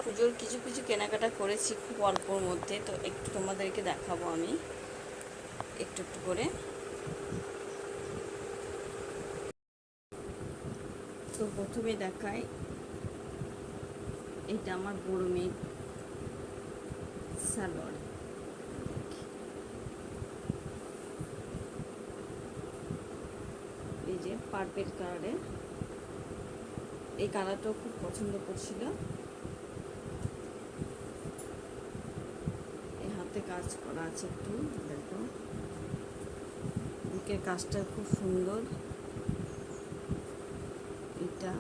পুজোর কিছু কিছু কেনাকাটা করেছি খুব অল্পর মধ্যে, তো একটু তোমাদেরকে দেখাবো আমি একটু একটু করে। তো প্রথমে দেখাই, এটা আমার বড় মেয়ে সালোয়ার। এই যে পার্পেল কালারের, এই কালারটাও খুব পছন্দ করছিল। এই হাতে কাজ করা আছে, একটু দেখো, বুকের কাজটা খুব সুন্দর। এটা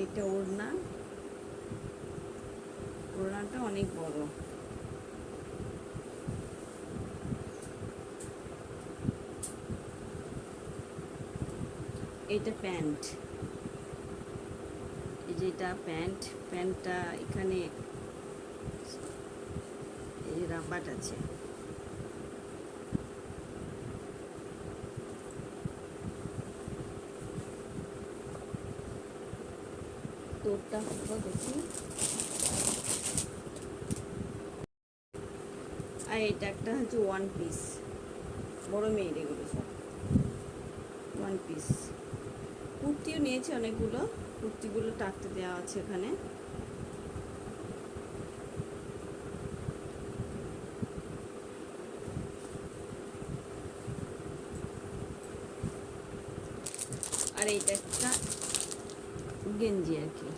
এটা ওড়না, ওড়নাটা অনেক বড়। এটা প্যান্ট, এই যে এটা প্যান্ট, প্যান্টটা এখানে এই রাবাট আছে। তোরটা হলো দেখি। আর এটা একটা হচ্ছে ওয়ান পিস, বড় মেয়ের এগুলো সব ওয়ান পিস। কুর্তিও নিয়েছে অনেকগুলো, কুর্তিগুলো টাকতে দেওয়া আছে এখানে। আর এইটা একটা গেঞ্জি আর কি,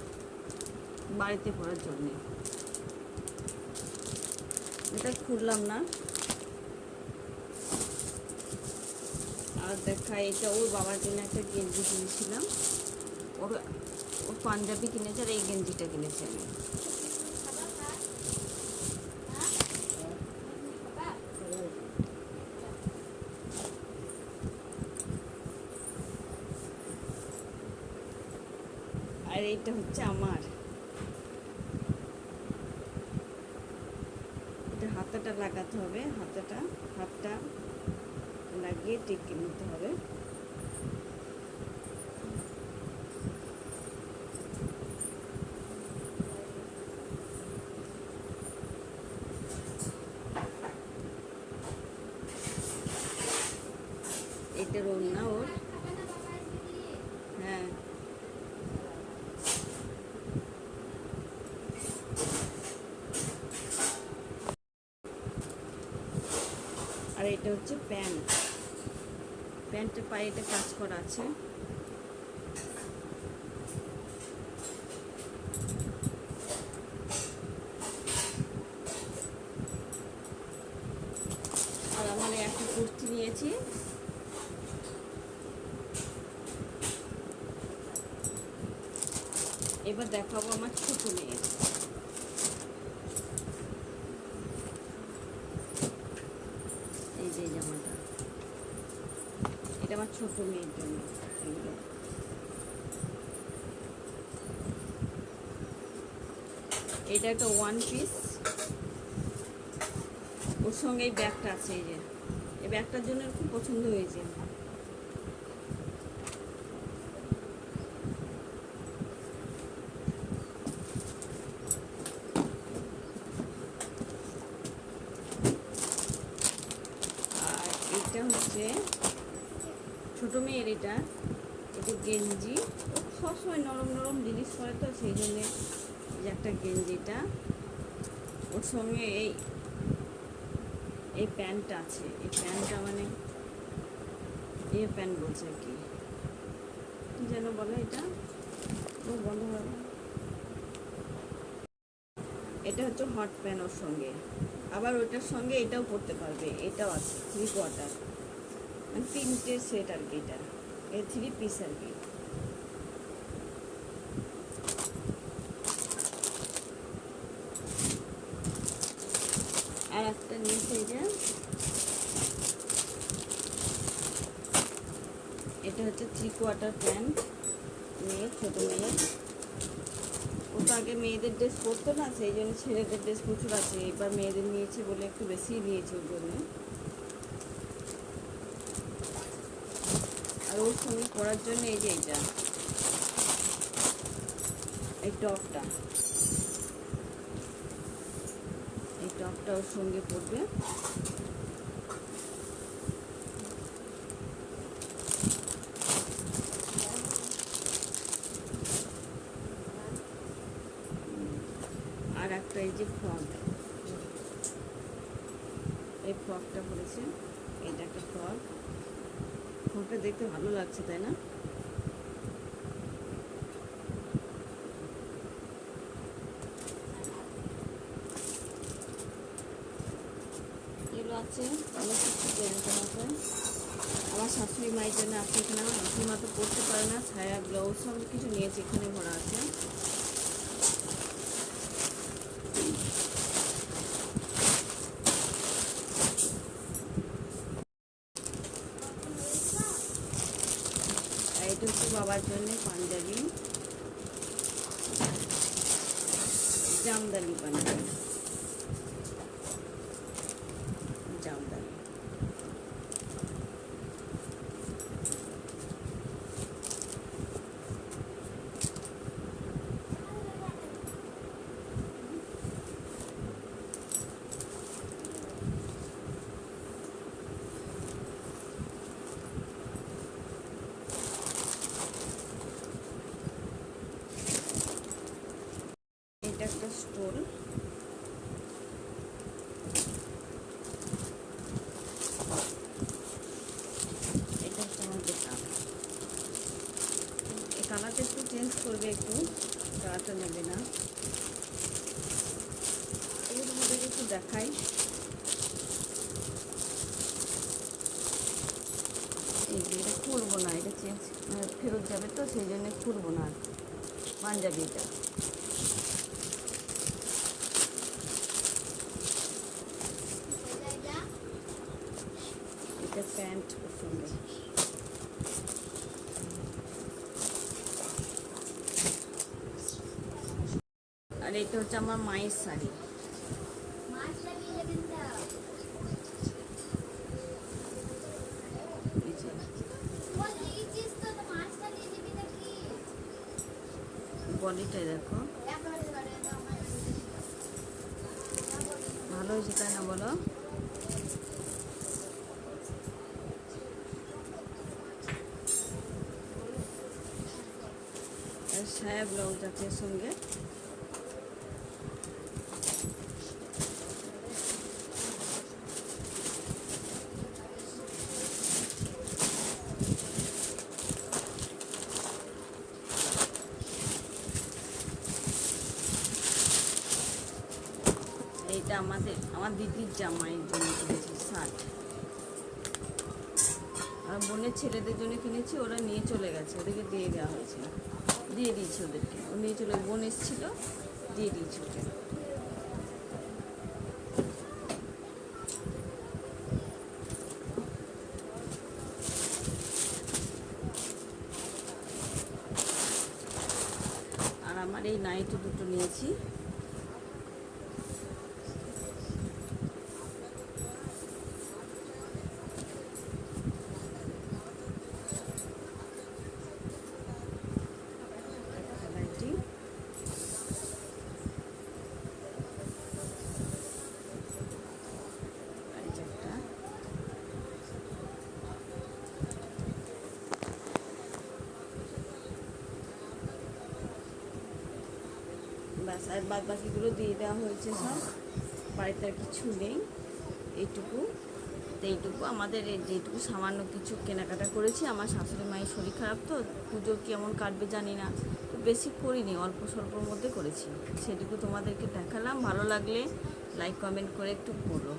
বাড়িতে পরার জন্যে। এটা খুললাম না। আর দেখা, এটা ওর বাবার জন্য একটা গেঞ্জি কিনেছিলাম, ওর ওর পাঞ্জাবি কিনেছে, আর এই গেঞ্জিটা কিনেছি আমি। আর এইটা হচ্ছে আমার, এটা হাতাটা লাগাতে হবে, হাতটা লাগিয়ে টেকে নিতে হবে। এটা ওড়না ওর, হ্যাঁ। আর এটা হচ্ছে প্যান্ট, প্যান্টের পায়ে এটা কাজ করা আছে। আর আমার একটা কুর্তি নিয়েছি, এবার দেখাবো আমার ছোট মেয়ের। এই যে জামাটা, এটা আমার ছোট মেয়ের জন্য। এটা একটা ওয়ান পিস, ওর সঙ্গে এই ব্যাগটা আছে। এই যে এই ব্যাগটার জন্য খুব পছন্দ হয়েছে। আর এটা হচ্ছে ছোট মেয়ের, এটা গেঞ্জি। ও সবসময় নরম নরম জিনিস পরে, তো সেই জন্যে যে একটা গেঞ্জিটা, ওর সঙ্গে এই প্যান্টটা আছে। এই প্যান্টটা মানে এই প্যান্ট বলছে আর কি, যেন বলে এটা বন্ধ হবে। এটা হচ্ছে হট প্যান্ট ওর সঙ্গে, আবার ওইটার সঙ্গে এটাও পরতে পারবে, এটাও আছে 3/4, মানে 3টে সেট আর কি। এটা এই 3 পিস আর কি। আর একটা নিচে, এই যে এটা হচ্ছে 3/4 প্যান্ট, মেয়ে, ছোট মেয়ে। ও তো আগে মেয়েদের ড্রেস পরতো না, সেই জন্য ছেলেদের ড্রেস প্রচুর আছে, এবার মেয়েদের নিয়েছে বলে একটু বেশি নিয়েছে ওর জন্য। আর ওর সঙ্গে পরার জন্য এই যে এইটা, এই টপটা, এই টপটা ওর সঙ্গে পরবে। আর একটা এই যে ফ্রক, এই ফ্রকটা পরেছে, এটা একটা ফ্রক। ফ্রকটা দেখতে ভালো লাগছে তাই না? এগুলো আছে অনেক কিছু প্যান্ট আছে। আমার শাশুড়ি মায়ের জন্য আছে এখানে। আমার শাশুড়ি মা তো পরতে পারে না, ছায়া ব্লাউজ সব কিছু নিয়েছে, এখানে ভরা আছে। আর এটা হচ্ছে বাবার জন্য পাঞ্জাবি, জামদানি পাঞ্জাবি, জামদানি। এটা একটা স্টোল, এটা হচ্ছে আমার দোকান। এই কালারটা একটু চেঞ্জ করবে, একটু কালারটা নেবে না। এগুলোর মধ্যে একটু দেখাই। এই যে এটা খুলবো না, এটা চেঞ্জ ফেরত যাবে তো সেই জন্য খুলবো না পাঞ্জাবিটা। এটা প্যান্ট খুব সুন্দর। আর এটা হচ্ছে আমার মায়ের শাড়ি। বডিটা দেখো, ভালো হয়েছে তাই না বলো? সায়া ব্লাউজ আছে সঙ্গে। এইটা আমার দিদির জামাইয়ের জন্য কিনেছি শার্ট। আর বোনের ছেলেদের জন্য কিনেছি, ওরা নিয়ে চলে গেছে, ওদেরকে দিয়ে দেওয়া হয়েছে, দিয়ে দিয়েছি ওদেরকে। ও নিয়ে চলে, বোন এসেছিল, দিয়ে দিয়েছি ওকে। আর আমার এই নাইটি দুটো নিয়েছি। নাইটি এই যে একটা। ব্যাস, আর বাদ বাকিগুলো দিয়ে দেওয়া হয়েছে সব। বাড়িতে আর কিছু নেই, এইটুকু। তো এইটুকু আমাদের, যেটুকু সামান্য কিছু কেনাকাটা করেছি। আমার শাশুড়ি মায়ের শরীর খারাপ তো, পুজো কেমন কাটবে জানি না, তো বেশি করিনি, অল্প স্বল্পর মধ্যে করেছি। সেটুকু তোমাদেরকে দেখালাম। ভালো লাগলে লাইক কমেন্ট করে একটু করো।